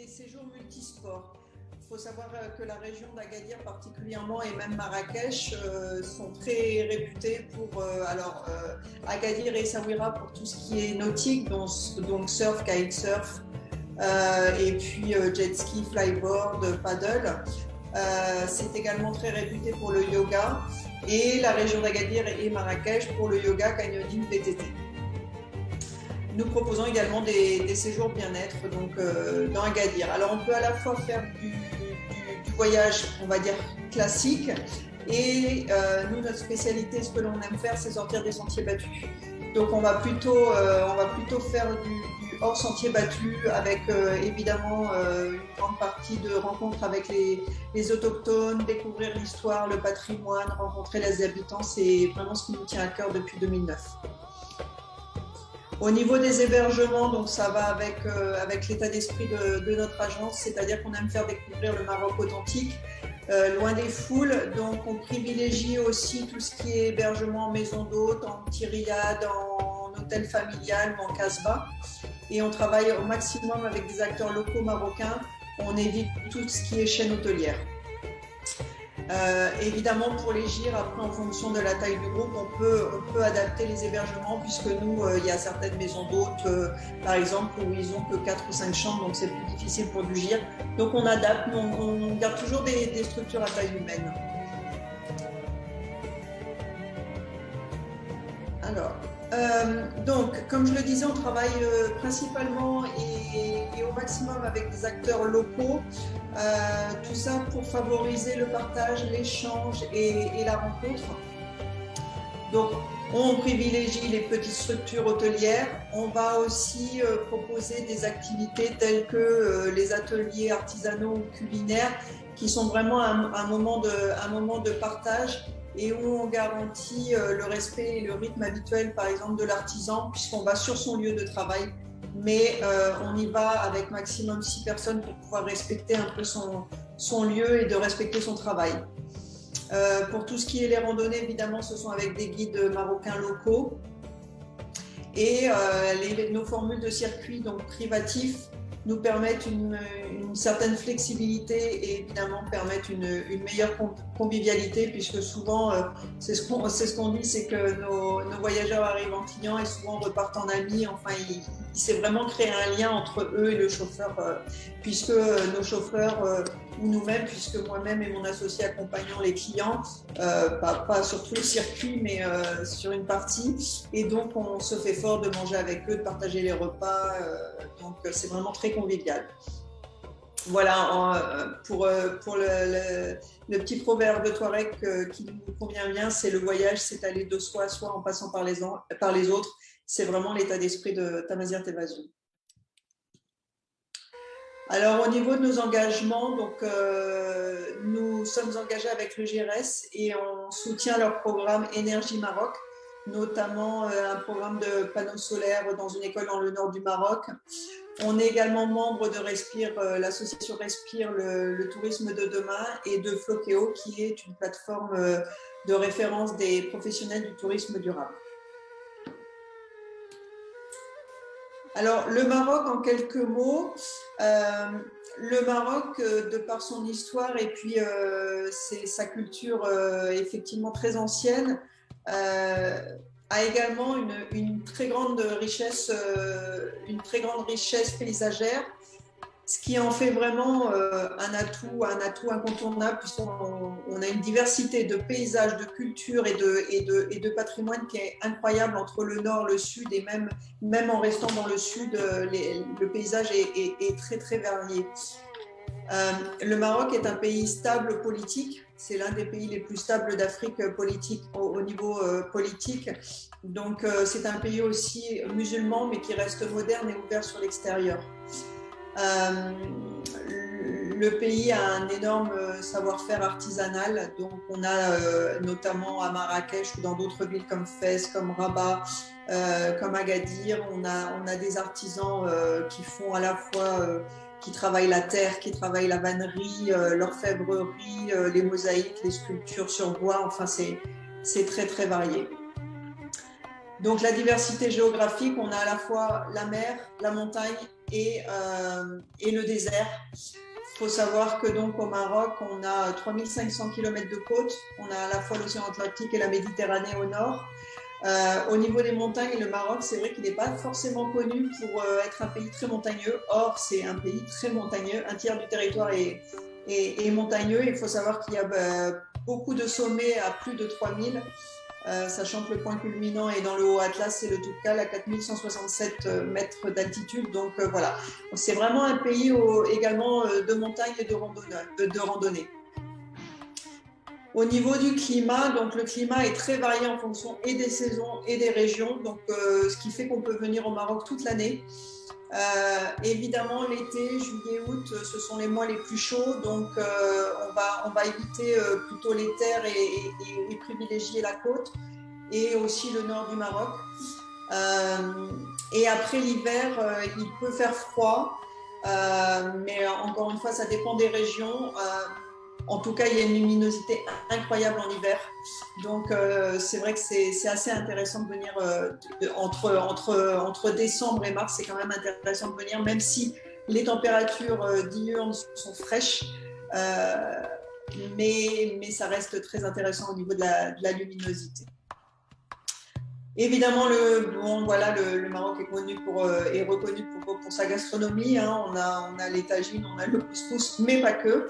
des séjours multisports. Il faut savoir que la région d'Agadir particulièrement et même Marrakech sont très réputés pour Agadir et Essaouira pour tout ce qui est nautique, donc surf, kitesurf, et puis jet ski, flyboard, paddle. C'est également très réputé pour le yoga et la région d'Agadir et Marrakech pour le yoga, canyoning, VTT. Nous proposons également des séjours bien-être dans Agadir. Alors on peut à la fois faire du voyage, on va dire, classique et nous, notre spécialité, ce que l'on aime faire, c'est sortir des sentiers battus. Donc on va plutôt faire du hors sentier battu avec évidemment une grande partie de rencontres avec les autochtones, découvrir l'histoire, le patrimoine, rencontrer les habitants. C'est vraiment ce qui nous tient à cœur depuis 2009. Au niveau des hébergements, donc ça va avec l'état d'esprit de notre agence, c'est-à-dire qu'on aime faire découvrir le Maroc authentique, loin des foules. Donc on privilégie aussi tout ce qui est hébergement en maison d'hôtes, en petit riad, en hôtel familial ou en casbah. Et on travaille au maximum avec des acteurs locaux marocains. On évite tout ce qui est chaîne hôtelière. Évidemment, pour les GIR, après, en fonction de la taille du groupe, on peut adapter les hébergements, puisque nous, il y a certaines maisons d'hôtes, par exemple, où ils ont que 4 ou 5 chambres, donc c'est plus difficile pour du GIR. Donc on adapte, mais on garde toujours des structures à taille humaine. Alors, donc, comme je le disais, on travaille principalement et au maximum avec des acteurs locaux. Tout ça pour favoriser le partage, l'échange et la rencontre. Donc, on privilégie les petites structures hôtelières. On va aussi proposer des activités telles que les ateliers artisanaux ou culinaires, qui sont vraiment un moment de partage et où on garantit le respect et le rythme habituel, par exemple, de l'artisan, puisqu'on va sur son lieu de travail, mais on y va avec maximum 6 personnes pour pouvoir respecter un peu son lieu et de respecter son travail. Pour tout ce qui est les randonnées, évidemment, ce sont avec des guides marocains locaux. Et nos formules de circuit donc privatifs nous permettent une certaine flexibilité et évidemment permettent une meilleure convivialité, puisque souvent, c'est ce qu'on dit, c'est que nos voyageurs arrivent en client et souvent repartent en amis. Enfin, il s'est vraiment créé un lien entre eux et le chauffeur, puisque nos chauffeurs ou nous-mêmes, puisque moi-même et mon associé accompagnons les clients, pas sur tout le circuit, mais sur une partie. Et donc, on se fait fort de manger avec eux, de partager les repas. Donc, c'est vraiment très convivial. Voilà, pour le petit proverbe de Touareg qui nous convient bien, c'est le voyage, c'est aller de soi à soi en passant par les autres. C'est vraiment l'état d'esprit de Tamazight Évasion. Alors, au niveau de nos engagements, donc, nous sommes engagés avec le GRS et on soutient leur programme Énergie Maroc, notamment un programme de panneaux solaires dans une école dans le nord du Maroc. On est également membre de Respire, l'association Respire, le tourisme de demain, et de Floqueo, qui est une plateforme de référence des professionnels du tourisme durable. Alors, le Maroc, en quelques mots, le Maroc, de par son histoire et puis sa culture effectivement très ancienne, a également une très grande richesse paysagère, ce qui en fait vraiment un atout incontournable, puisqu'on a une diversité de paysages, de cultures et de patrimoine qui est incroyable entre le nord, le sud, et même en restant dans le sud, le paysage est très très varié. Le Maroc est un pays stable politique, c'est l'un des pays les plus stables d'Afrique politique au niveau politique. Donc c'est un pays aussi musulman, mais qui reste moderne et ouvert sur l'extérieur. Le pays a un énorme savoir-faire artisanal, donc on a notamment à Marrakech ou dans d'autres villes comme Fès, comme Rabat, comme Agadir, on a des artisans qui font à la fois qui travaillent la terre, qui travaillent la vannerie, l'orfèvrerie, les mosaïques, les sculptures sur bois, enfin c'est très très varié. Donc la diversité géographique, on a à la fois la mer, la montagne et le désert. Il faut savoir que donc au Maroc, on a 3500 km de côte. On a à la fois l'océan Atlantique et la Méditerranée au nord. Au niveau des montagnes, le Maroc, c'est vrai qu'il n'est pas forcément connu pour être un pays très montagneux. Or, c'est un pays très montagneux. Un tiers du territoire est montagneux. Il faut savoir qu'il y a beaucoup de sommets à plus de 3000. Sachant que le point culminant est dans le Haut Atlas, c'est le Toubkal à 4167 mètres d'altitude. Donc voilà, c'est vraiment un pays également de montagne et de randonnée. Au niveau du climat, donc le climat est très varié en fonction et des saisons et des régions, donc ce qui fait qu'on peut venir au Maroc toute l'année. Évidemment, l'été, juillet, août, ce sont les mois les plus chauds, donc on va éviter plutôt les terres et privilégier la côte et aussi le nord du Maroc. Et après l'hiver, il peut faire froid, mais encore une fois, ça dépend des régions. En tout cas, il y a une luminosité incroyable en hiver. Donc, c'est vrai que c'est assez intéressant de venir entre décembre et mars. C'est quand même intéressant de venir, même si les températures diurnes sont fraîches. Mais ça reste très intéressant au niveau de la luminosité. Évidemment, le Maroc est reconnu pour sa gastronomie. Hein. On a les tagines, on a le couscous, mais pas que.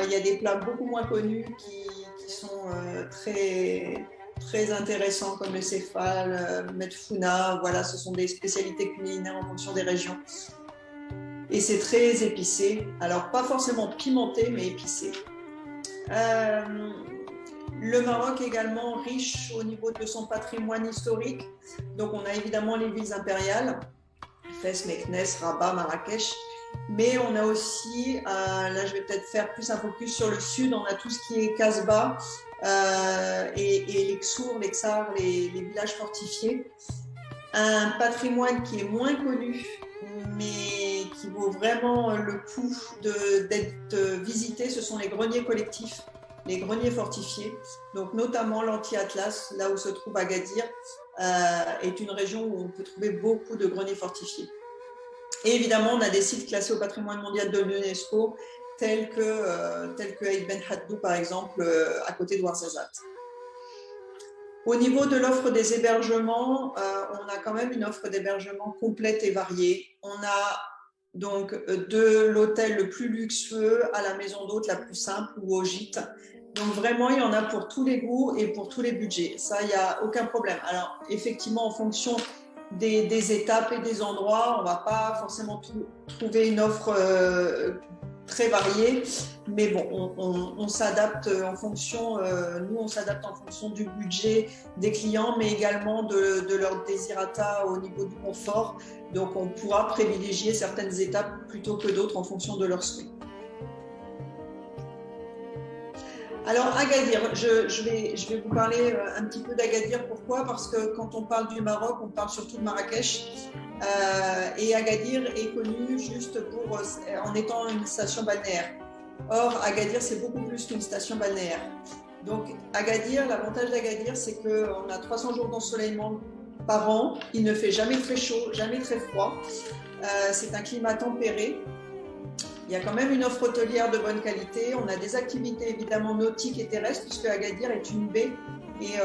Il y a des plats beaucoup moins connus qui sont très, très intéressants, comme le céphale, medfouna. Voilà, ce sont des spécialités culinaires en fonction des régions. Et c'est très épicé. Alors, pas forcément pimenté, mais épicé. Le Maroc est également riche au niveau de son patrimoine historique. Donc, on a évidemment les villes impériales, Fès, Meknès, Rabat, Marrakech. Mais on a aussi, là je vais peut-être faire plus un focus sur le sud, on a tout ce qui est Casbah et les Ksour, les Ksar, les villages fortifiés. Un patrimoine qui est moins connu, mais qui vaut vraiment le coup d'être visité, ce sont les greniers collectifs. Les greniers fortifiés, donc notamment l'Anti-Atlas, là où se trouve Agadir, est une région où on peut trouver beaucoup de greniers fortifiés. Et évidemment, on a des sites classés au patrimoine mondial de l'UNESCO, tels que Aït Ben Haddou, par exemple, à côté de Ouarzazate. Au niveau de l'offre des hébergements, on a quand même une offre d'hébergement complète et variée. On a donc de l'hôtel le plus luxueux à la maison d'hôte la plus simple ou au gîte. Donc vraiment, il y en a pour tous les goûts et pour tous les budgets. Ça, il n'y a aucun problème. Alors effectivement, en fonction des étapes et des endroits, on ne va pas forcément trouver une offre très variée. Mais bon, on s'adapte en fonction, nous on s'adapte en fonction du budget des clients, mais également de leur désirata au niveau du confort. Donc on pourra privilégier certaines étapes plutôt que d'autres en fonction de leurs souhaits. Alors Agadir, je vais vous parler un petit peu d'Agadir. Pourquoi? Parce que quand on parle du Maroc, on parle surtout de Marrakech. Et Agadir est connu juste en étant une station balnéaire. Or, Agadir, c'est beaucoup plus qu'une station balnéaire. Donc Agadir, l'avantage d'Agadir, c'est qu'on a 300 jours d'ensoleillement par an. Il ne fait jamais très chaud, jamais très froid. C'est un climat tempéré. Il y a quand même une offre hôtelière de bonne qualité. On a des activités évidemment nautiques et terrestres puisque Agadir est une baie et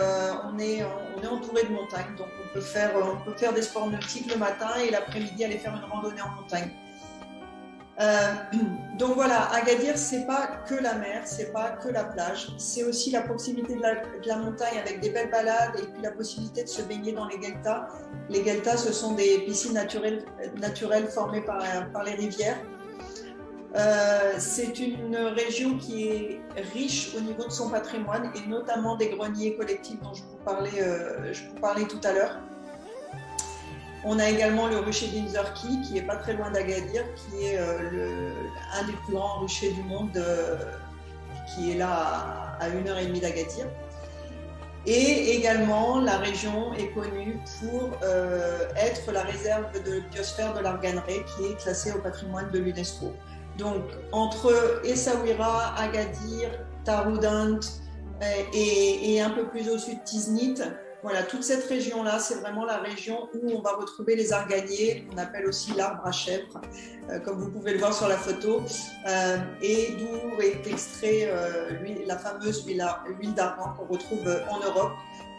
on est entouré de montagnes. Donc on peut faire des sports nautiques le matin et l'après-midi aller faire une randonnée en montagne. Donc voilà, Agadir, c'est pas que la mer, c'est pas que la plage, c'est aussi la proximité de la montagne avec des belles balades et puis la possibilité de se baigner dans les gueltas. Les gueltas, ce sont des piscines naturelles formées par les rivières. C'est une région qui est riche au niveau de son patrimoine et notamment des greniers collectifs dont je vous parlais tout à l'heure. On a également le rucher d'Inzerki qui est pas très loin d'Agadir, qui est un des plus grands ruchers du monde, qui est là à 1h30 d'Agadir. Et également, la région est connue pour être la réserve de biosphère de l'Arganré qui est classée au patrimoine de l'UNESCO. Donc, entre Essaouira, Agadir, Taroudant et un peu plus au sud Tiznit, Voilà, toute cette région-là, c'est vraiment la région où on va retrouver les arganiers, qu'on appelle aussi l'arbre à chèvre, comme vous pouvez le voir sur la photo, et d'où est extrait la fameuse huile d'argan qu'on retrouve en Europe.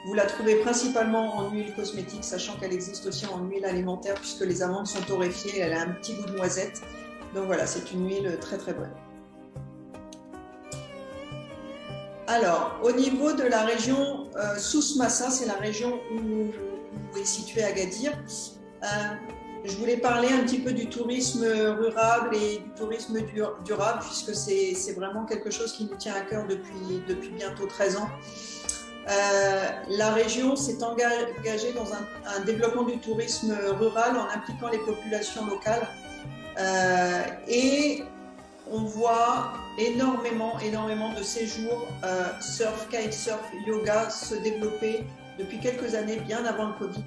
Vous la trouvez principalement en huile cosmétique, sachant qu'elle existe aussi en huile alimentaire, puisque les amandes sont torréfiées, elle a un petit goût de noisette. Donc voilà, c'est une huile très très bonne. Alors, au niveau de la région Souss Massa, c'est la région où est située Agadir. Je voulais parler un petit peu du tourisme rural et du tourisme durable, puisque c'est vraiment quelque chose qui nous tient à cœur depuis bientôt 13 ans. La région s'est engagée dans un développement du tourisme rural en impliquant les populations locales. Et on voit énormément de séjours surf, kitesurf, yoga se développer depuis quelques années, bien avant le Covid,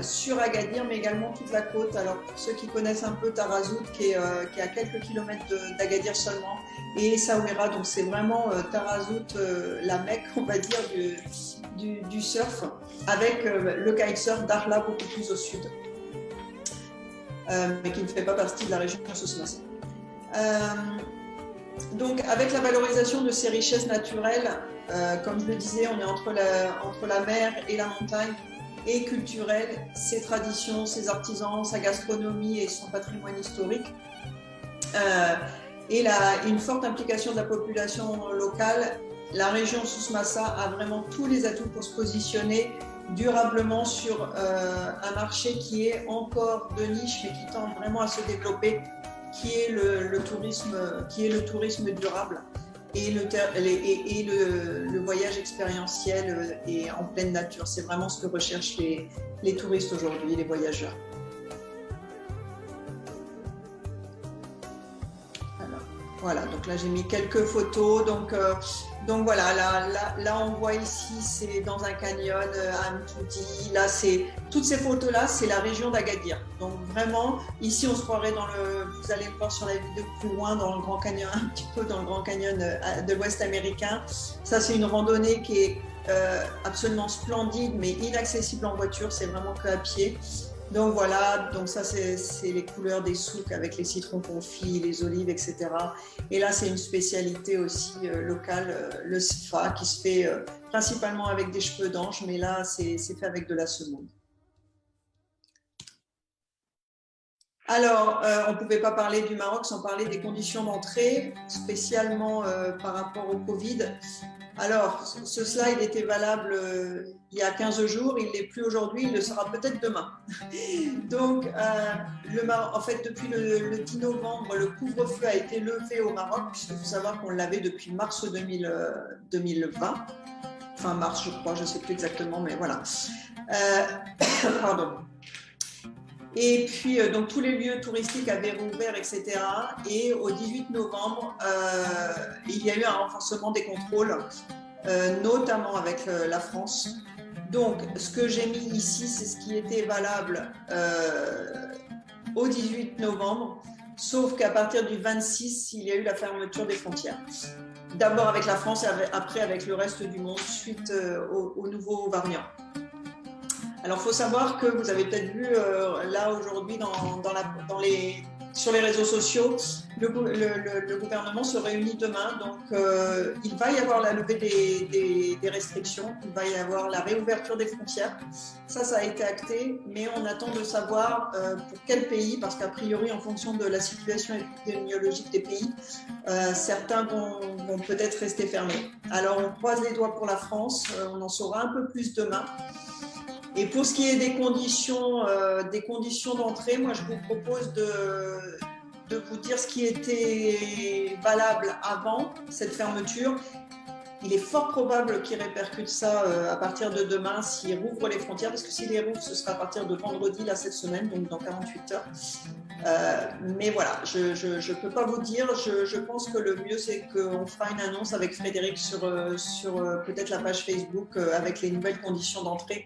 sur Agadir, mais également toute la côte. Alors pour ceux qui connaissent un peu Tarazout, qui est à quelques kilomètres d'Agadir seulement, et Essaouira, donc c'est vraiment Tarazout, la Mecque, on va dire, du surf, avec le kitesurf d'Arla beaucoup plus au sud. Mais qui ne fait pas partie de la région de Souss Massa. Donc, avec la valorisation de ces richesses naturelles, comme je le disais, on est entre la mer et la montagne, et culturelle, ses traditions, ses artisans, sa gastronomie et son patrimoine historique. Et une forte implication de la population locale, la région Souss Massa a vraiment tous les atouts pour se positionner durablement sur un marché qui est encore de niche mais qui tend vraiment à se développer, qui est le tourisme durable et le voyage expérientiel et en pleine nature. C'est vraiment ce que recherchent les touristes aujourd'hui, les voyageurs. Voilà, donc là j'ai mis quelques photos. Donc voilà, là on voit ici, c'est dans un canyon à Mtoudi. Là, toutes ces photos-là, c'est la région d'Agadir. Donc vraiment, ici on se croirait vous allez le voir sur la vidéo plus loin, dans le Grand Canyon, un petit peu dans le Grand Canyon de l'Ouest américain. Ça, c'est une randonnée qui est absolument splendide, mais inaccessible en voiture, c'est vraiment qu'à pied. Donc voilà, donc ça c'est les couleurs des souks avec les citrons confits, les olives, etc. Et là c'est une spécialité aussi locale, le sifa, qui se fait principalement avec des cheveux d'ange, mais là c'est fait avec de la semoule. Alors, on ne pouvait pas parler du Maroc sans parler des conditions d'entrée, spécialement par rapport au Covid. Alors, ce slide était valable il y a 15 jours, il ne l'est plus aujourd'hui, il le sera peut-être demain. Donc, en fait, depuis le 10 novembre, le couvre-feu a été levé au Maroc, puisqu'il faut savoir qu'on l'avait depuis mars 2020. Fin mars, je crois, je ne sais plus exactement, mais voilà. Pardon. Et puis, donc, tous les lieux touristiques avaient rouvert, etc. Et au 18 novembre, il y a eu un renforcement des contrôles, notamment avec la France. Donc, ce que j'ai mis ici, c'est ce qui était valable au 18 novembre, sauf qu'à partir du 26, il y a eu la fermeture des frontières. D'abord avec la France et après avec le reste du monde, suite au nouveau variant. Alors, il faut savoir que vous avez peut-être vu là aujourd'hui sur les réseaux sociaux, le gouvernement se réunit demain. Donc, il va y avoir la levée des restrictions, il va y avoir la réouverture des frontières. Ça a été acté, mais on attend de savoir pour quel pays, parce qu'a priori, en fonction de la situation épidémiologique des pays, certains vont peut-être rester fermés. Alors, on croise les doigts pour la France, on en saura un peu plus demain. Et pour ce qui est des conditions d'entrée, moi je vous propose de vous dire ce qui était valable avant cette fermeture. Il est fort probable qu'ils répercutent ça à partir de demain s'ils rouvrent les frontières, parce que s'ils les rouvrent, ce sera à partir de vendredi là, cette semaine, donc dans 48 heures. Mais voilà, je ne peux pas vous dire. Je pense que le mieux, c'est qu'on fera une annonce avec Frédéric sur peut-être la page Facebook avec les nouvelles conditions d'entrée,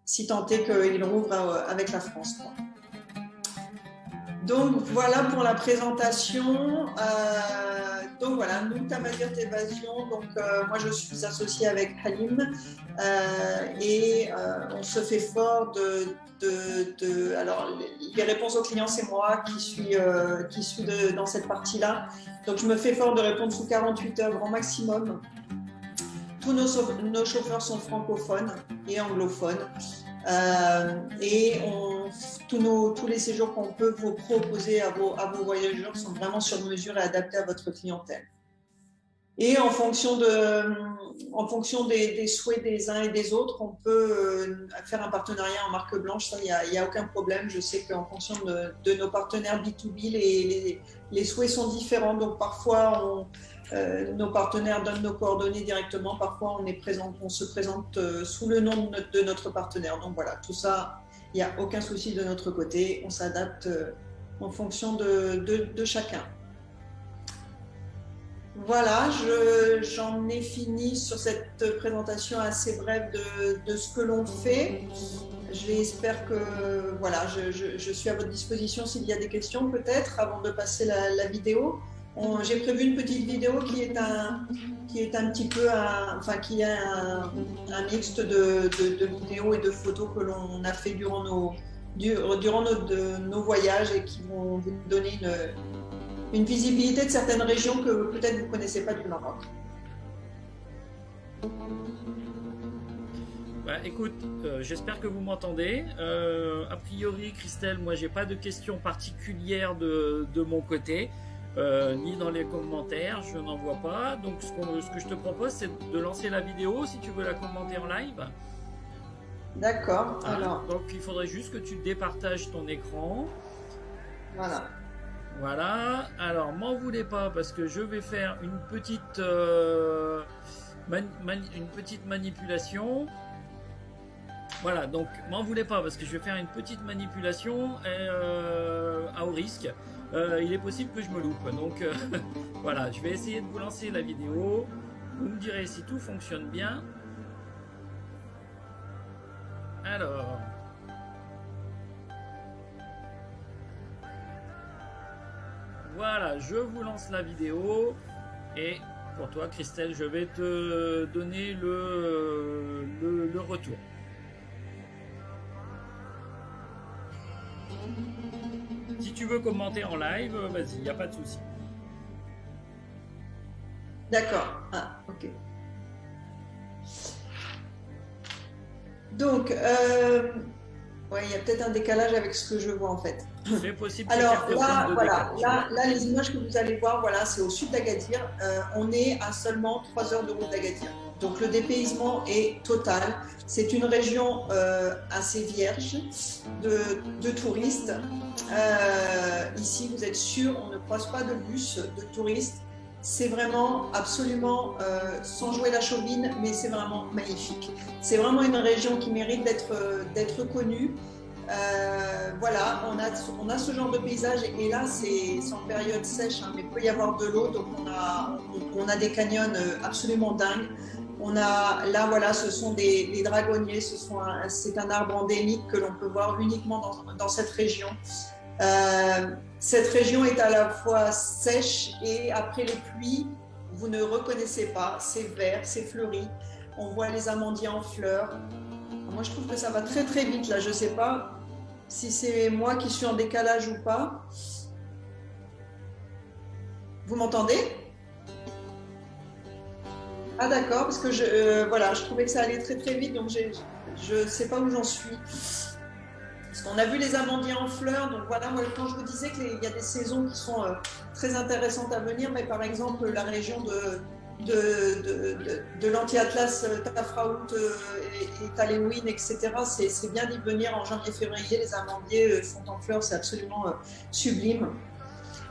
si tant est qu'il rouvre avec la France, quoi. Donc voilà pour la présentation. Donc voilà, nous, Tamazir Évasion. Donc moi je suis associée avec Halim et on se fait fort alors les réponses aux clients c'est moi qui suis dans cette partie-là. Donc je me fais fort de répondre sous 48 heures grand maximum. Tous nos chauffeurs sont francophones et anglophones. Tous les séjours qu'on peut vous proposer à vos voyageurs sont vraiment sur mesure et adaptés à votre clientèle. Et en fonction des souhaits des uns et des autres, on peut faire un partenariat en marque blanche, ça, il n'y a aucun problème. Je sais qu'en fonction de nos partenaires B2B, les souhaits sont différents. Donc parfois, nos partenaires donnent nos coordonnées directement. Parfois, on se présente sous le nom de notre partenaire. Donc voilà, tout ça, il n'y a aucun souci de notre côté. On s'adapte en fonction de chacun. Voilà, j'en ai fini sur cette présentation assez brève de ce que l'on fait. J'espère que voilà, je suis à votre disposition s'il y a des questions peut-être avant de passer la vidéo. J'ai prévu une petite vidéo qui est un petit peu qui est un mixte de vidéos et de photos que l'on a fait durant nos voyages et qui vont vous donner une visibilité de certaines régions que peut-être vous ne connaissez pas du Maroc. Bah, écoute, j'espère que vous m'entendez. A priori, Christelle, moi, j'ai pas de questions particulières de mon côté, ni dans les commentaires, je n'en vois pas. Donc, ce que je te propose, c'est de lancer la vidéo si tu veux la commenter en live. D'accord. Alors. Donc, il faudrait juste que tu départages ton écran. Voilà. Voilà, alors m'en voulez pas parce que je vais faire une petite manipulation. Voilà, donc m'en voulez pas parce que je vais faire une petite manipulation à haut risque. Il est possible que je me loupe, donc voilà, je vais essayer de vous lancer la vidéo. Vous me direz si tout fonctionne bien. Alors... Voilà, je vous lance la vidéo et pour toi Christelle, je vais te donner le retour. Si tu veux commenter en live, vas-y, il n'y a pas de souci. D'accord, ok. Donc, il y a peut-être un décalage avec ce que je vois en fait. C'est possible. Alors là, les images que vous allez voir, voilà, c'est au sud d'Agadir. On est à seulement 3 heures de route d'Agadir. Donc le dépaysement est total. C'est une région assez vierge de touristes. Ici, vous êtes sûr, on ne croise pas de bus de touristes. C'est vraiment absolument, sans jouer la chauvine, mais c'est vraiment magnifique. C'est vraiment une région qui mérite d'être connue. Voilà, on a ce genre de paysage et là c'est en période sèche, hein, mais il peut y avoir de l'eau, donc on a des canyons absolument dingues. Là voilà, ce sont les dragonniers, c'est un arbre endémique que l'on peut voir uniquement dans cette région. Cette région est à la fois sèche et après les pluies, vous ne reconnaissez pas, c'est vert, c'est fleuri, on voit les amandiers en fleurs. Moi je trouve que ça va très très vite là, je ne sais pas si c'est moi qui suis en décalage ou pas. Vous m'entendez? Ah d'accord, parce que je trouvais que ça allait très très vite, donc je ne sais pas où j'en suis. Parce qu'on a vu les amandiers en fleurs, donc voilà, moi quand je vous disais qu'il y a des saisons qui sont très intéressantes à venir, mais par exemple la région de l'anti-atlas Tafraout et Taléouine, etc. C'est bien d'y venir en janvier-février, les amandiers sont en fleurs, c'est absolument sublime.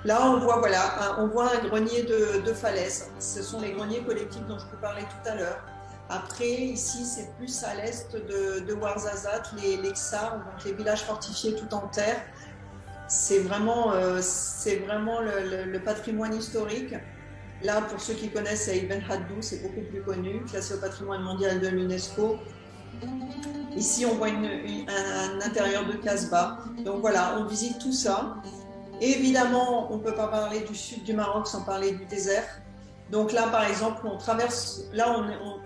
Là, on voit un grenier de falaises. Ce sont les greniers collectifs dont je vous parlais tout à l'heure. Après, ici, c'est plus à l'est de Ouarzazate, les Ksar, donc les villages fortifiés tout en terre. C'est vraiment le patrimoine historique. Là, pour ceux qui connaissent, c'est Ibn Haddou, c'est beaucoup plus connu, classé au patrimoine mondial de l'UNESCO. Ici, on voit un intérieur de Casbah. Donc voilà, on visite tout ça. Évidemment, on ne peut pas parler du sud du Maroc sans parler du désert. Donc là, par exemple, on traverse, là,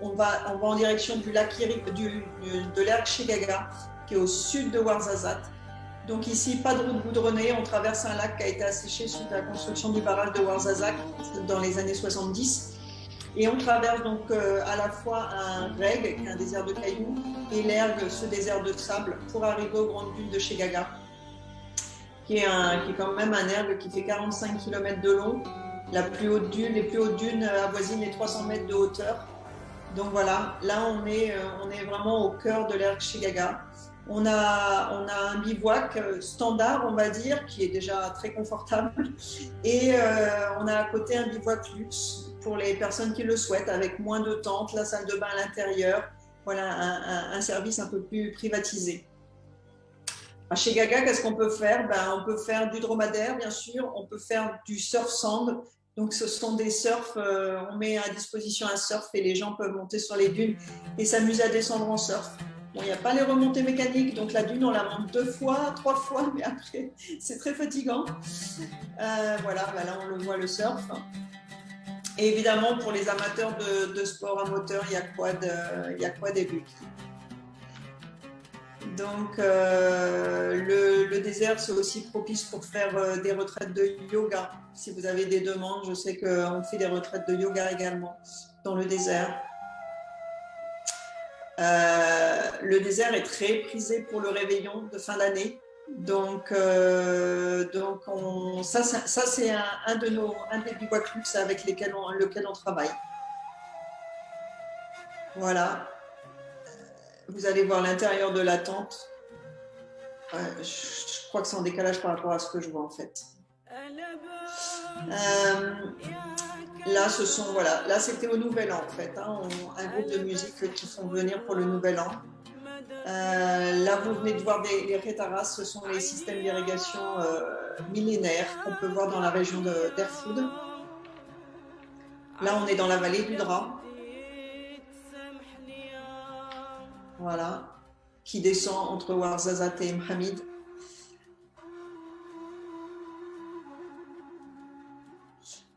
on va en direction du lac de l'Erg Chegaga, qui est au sud de Ouarzazate. Donc ici, pas de route goudronnée, on traverse un lac qui a été asséché suite à la construction du barrage de Ouarzazate dans les années 70. Et on traverse donc à la fois un reg, qui est un désert de cailloux, et l'Erg, ce désert de sable, pour arriver aux grandes dunes de Chegaga, qui est quand même un erg qui fait 45 km de long. Les plus hautes dunes avoisinent les 300 mètres de hauteur. Donc voilà, là on est vraiment au cœur de l'erg Chegaga. On a un bivouac standard, on va dire, qui est déjà très confortable. Et on a à côté un bivouac luxe pour les personnes qui le souhaitent, avec moins de tentes, la salle de bain à l'intérieur. Voilà, un service un peu plus privatisé. À Chegaga, qu'est-ce qu'on peut faire? On peut faire du dromadaire, bien sûr. On peut faire du surf sand. Donc, ce sont des surfs, on met à disposition un surf et les gens peuvent monter sur les dunes et s'amuser à descendre en surf. Bon, il n'y a pas les remontées mécaniques, donc la dune, on la monte 2 fois, 3 fois, mais après, c'est très fatigant. Voilà, là, on le voit, le surf. Et évidemment, pour les amateurs de sport à moteur, il y a quoi des buts. Donc, le désert, c'est aussi propice pour faire des retraites de yoga. Si vous avez des demandes, je sais qu'on fait des retraites de yoga également dans le désert. Le désert est très prisé pour le réveillon de fin d'année. Donc ça c'est un des bivouacs luxe avec lequel on travaille. Voilà. Vous allez voir l'intérieur de la tente. Je crois que c'est en décalage par rapport à ce que je vois en fait. Là c'était au Nouvel An en fait, hein, un groupe de musique qui font venir pour le Nouvel An. Là vous venez de voir les Retaras, ce sont les systèmes d'irrigation millénaires qu'on peut voir dans la région d'Erfoud. Là on est dans la vallée du Dra. Voilà, qui descend entre Ouarzazate et Mhamid.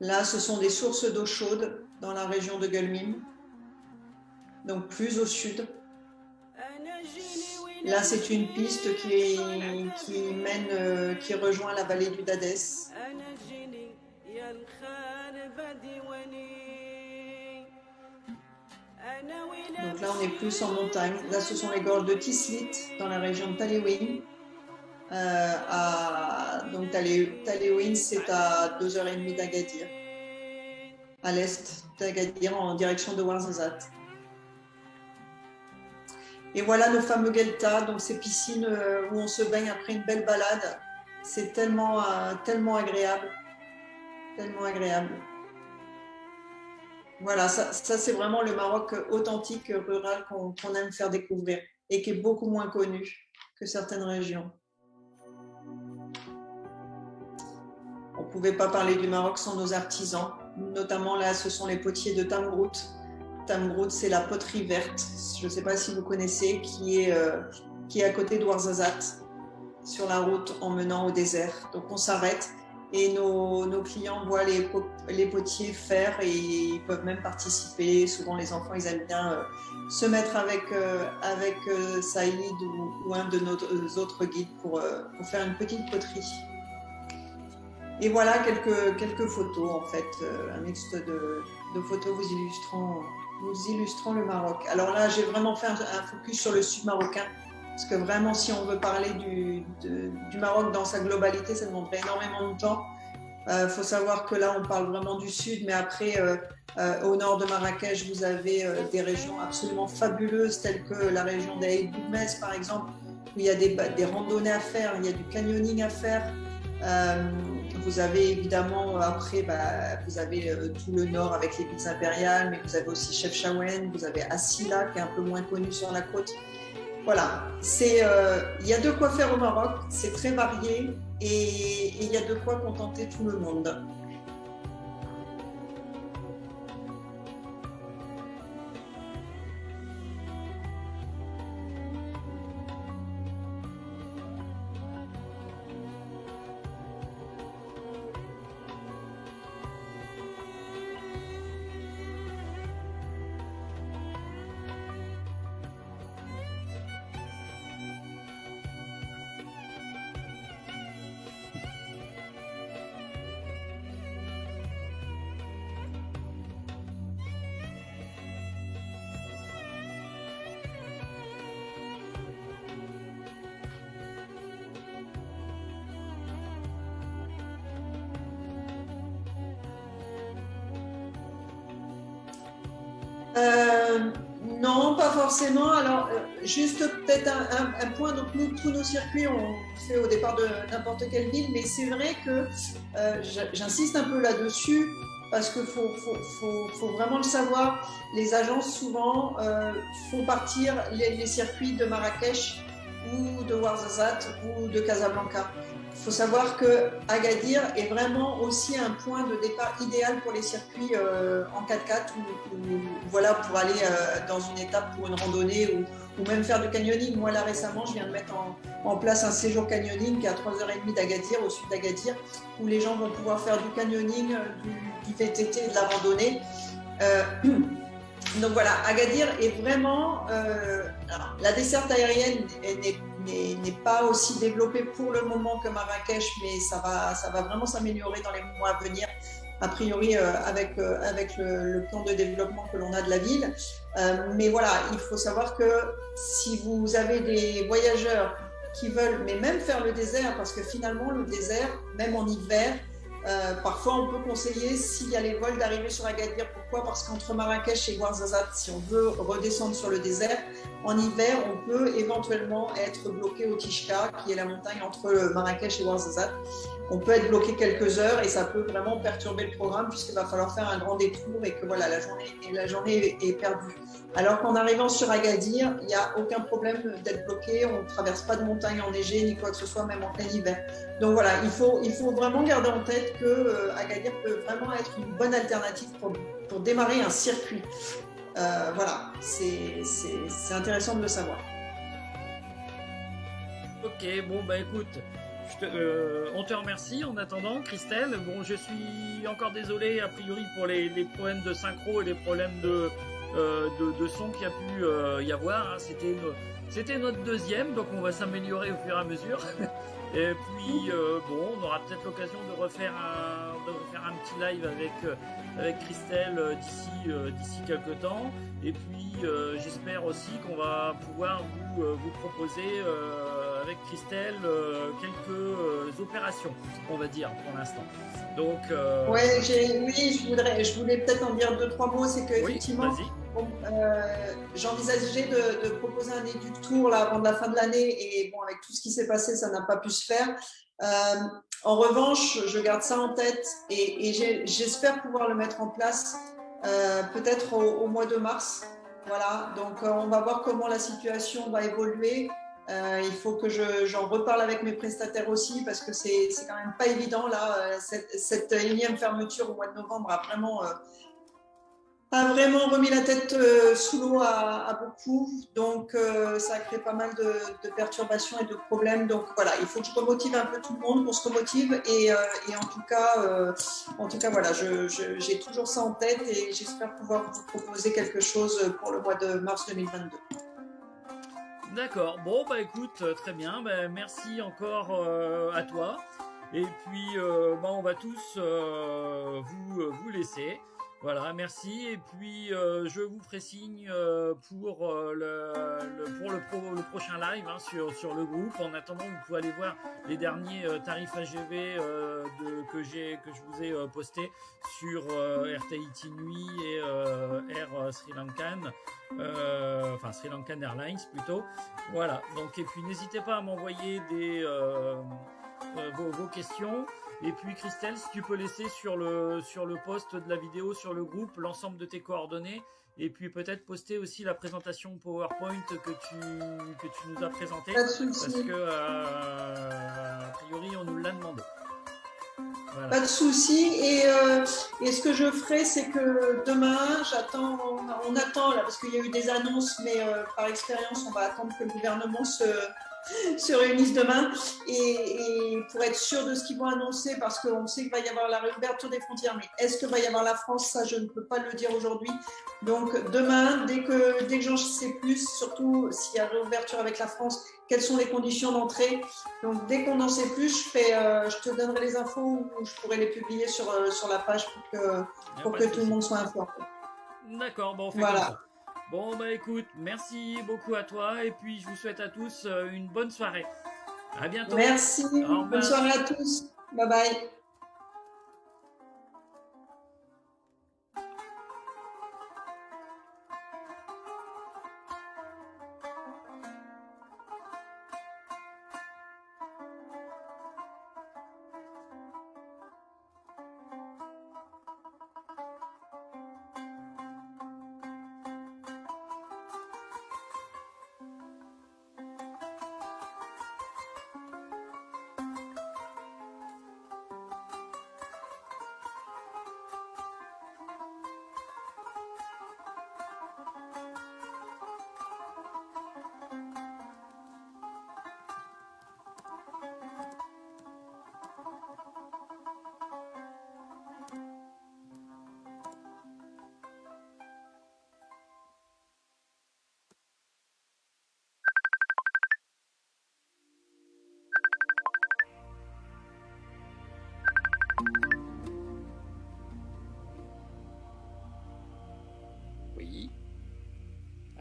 Là, ce sont des sources d'eau chaude dans la région de Guelmim, donc plus au sud. Là, c'est une piste qui rejoint la vallée du Dadès. Donc là, on est plus en montagne. Là, ce sont les gorges de Tislit, dans la région de Taléouine. Donc Taléouine, c'est à 2h30 d'Agadir, à l'est d'Agadir, en direction de Ouarzazate. Et voilà nos fameux gueltas, donc ces piscines où on se baigne après une belle balade. C'est tellement agréable, tellement agréable. Voilà, ça c'est vraiment le Maroc authentique, rural qu'on aime faire découvrir et qui est beaucoup moins connu que certaines régions. On ne pouvait pas parler du Maroc sans nos artisans, notamment là ce sont les potiers de Tamgrout. Tamgrout, c'est la poterie verte, je ne sais pas si vous connaissez, qui est à côté d'Ouarzazate, sur la route en menant au désert. Donc on s'arrête et nos clients voient les potiers faire et ils peuvent même participer. Souvent les enfants, ils aiment bien se mettre avec Saïd ou un de nos autres guides pour faire une petite poterie. Et voilà quelques photos en fait, un mix de photos vous illustrant le Maroc. Alors là, j'ai vraiment fait un focus sur le sud marocain, parce que vraiment, si on veut parler du Maroc dans sa globalité, ça demanderait énormément de temps. Faut savoir que là, on parle vraiment du sud, mais après, au nord de Marrakech, vous avez des régions absolument fabuleuses, telles que la région d'Aïd Boumez, par exemple, où il y a des randonnées à faire, il y a du canyoning à faire. Vous avez évidemment après vous avez tout le nord avec les villes impériales, mais vous avez aussi Chefchaouen, vous avez Assila qui est un peu moins connu sur la côte. Voilà, il y a de quoi faire au Maroc, c'est très varié et il y a de quoi contenter tout le monde. Euh, non, pas forcément. Alors, juste peut-être un point. Donc, nous, tous nos circuits, on fait au départ de n'importe quelle ville, mais c'est vrai que j'insiste un peu là-dessus parce qu'il faut vraiment le savoir. Les agences, souvent, font partir les circuits de Marrakech ou de Ouarzazate ou de Casablanca. Il faut savoir que Agadir est vraiment aussi un point de départ idéal pour les circuits en 4x4 voilà, pour aller dans une étape pour une randonnée ou même faire du canyoning. Moi, là, récemment, je viens de mettre en place un séjour canyoning qui est à 3h30 d'Agadir, au sud d'Agadir, où les gens vont pouvoir faire du canyoning, du VTT et de la randonnée. Euh, donc voilà, Agadir est vraiment... alors, la desserte aérienne n'est pas aussi développée pour le moment que Marrakech, mais ça va vraiment s'améliorer dans les mois à venir, a priori avec le plan de développement que l'on a de la ville. Mais voilà, il faut savoir que si vous avez des voyageurs qui veulent, mais même faire le désert, parce que finalement le désert, même en hiver, parfois, on peut conseiller, s'il y a les vols, d'arriver sur Agadir. Pourquoi? Parce qu'entre Marrakech et Ouarzazate, si on veut redescendre sur le désert, en hiver, on peut éventuellement être bloqué au Tishka, qui est la montagne entre Marrakech et Ouarzazate. On peut être bloqué quelques heures et ça peut vraiment perturber le programme puisqu'il va falloir faire un grand détour et que voilà, la journée est perdue. Alors qu'en arrivant sur Agadir, il n'y a aucun problème d'être bloqué, on ne traverse pas de montagne enneigée ni quoi que ce soit, même en plein hiver. Donc voilà, il faut vraiment garder en tête que Agadir peut vraiment être une bonne alternative pour démarrer un circuit. Voilà, c'est intéressant de le savoir. Ok, bon bah écoute, on te remercie en attendant, Christelle. Bon, je suis encore désolé a priori pour les problèmes de synchro et les problèmes de son qu'il y a pu y avoir. Hein. C'était notre deuxième, donc on va s'améliorer au fur et à mesure. Et puis bon, on aura peut-être l'occasion de refaire un petit live avec Christelle d'ici quelques temps. Et puis j'espère aussi qu'on va pouvoir vous proposer avec Christelle quelques opérations, on va dire pour l'instant. Donc ouais, oui, je voulais peut-être en dire 2-3 mots. C'est qu'effectivement, oui, bon, j'envisageais de proposer un éduc tour là, avant la fin de l'année et bon, avec tout ce qui s'est passé, ça n'a pas pu se faire. En revanche, je garde ça en tête et j'espère pouvoir le mettre en place peut-être au mois de mars. Voilà, donc on va voir comment la situation va évoluer. Il faut que j'en reparle avec mes prestataires aussi parce que c'est quand même pas évident là. Cette énième fermeture au mois de novembre a vraiment remis la tête sous l'eau à beaucoup. Donc ça a créé pas mal de perturbations et de problèmes. Donc voilà, il faut que je remotive un peu tout le monde, qu'on se remotive. Et en tout cas voilà, j'ai toujours ça en tête et j'espère pouvoir vous proposer quelque chose pour le mois de mars 2022. d'accord. Bon bah écoute, très bien. Bah, merci encore à toi. Et puis bah, on va tous vous laisser. Voilà, merci. Et puis je vous ferai signe pour le prochain live hein, sur le groupe. En attendant, vous pouvez aller voir les derniers tarifs AGV que je vous ai postés sur Air Tahiti Nui et Air Sri Lankan, enfin Sri Lankan Airlines plutôt. Voilà. Donc et puis n'hésitez pas à m'envoyer vos questions. Et puis Christelle, si tu peux laisser sur le post de la vidéo sur le groupe l'ensemble de tes coordonnées et puis peut-être poster aussi la présentation PowerPoint que tu nous as présentée parce que a priori on nous l'a demandé. Voilà. Pas de souci. Et ce que je ferai, c'est que demain, on attend là parce qu'il y a eu des annonces, mais par expérience, on va attendre que le gouvernement se réunissent demain et pour être sûr de ce qu'ils vont annoncer parce qu'on sait qu'il va y avoir la réouverture des frontières, mais est-ce qu'il va y avoir la France? Ça, je ne peux pas le dire aujourd'hui. Donc demain, dès que j'en sais plus, surtout s'il y a réouverture avec la France, quelles sont les conditions d'entrée. Donc dès qu'on en sait plus, je te donnerai les infos ou je pourrai les publier sur la page pour que tout le monde soit informé. D'accord, bon, on fait comme ça. Bon, bah écoute, merci beaucoup à toi et puis je vous souhaite à tous une bonne soirée. À bientôt. Merci, bonne soirée à tous. Bye bye.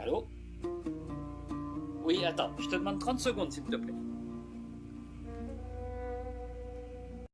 Allô? Oui, attends, je te demande 30 secondes, s'il te plaît.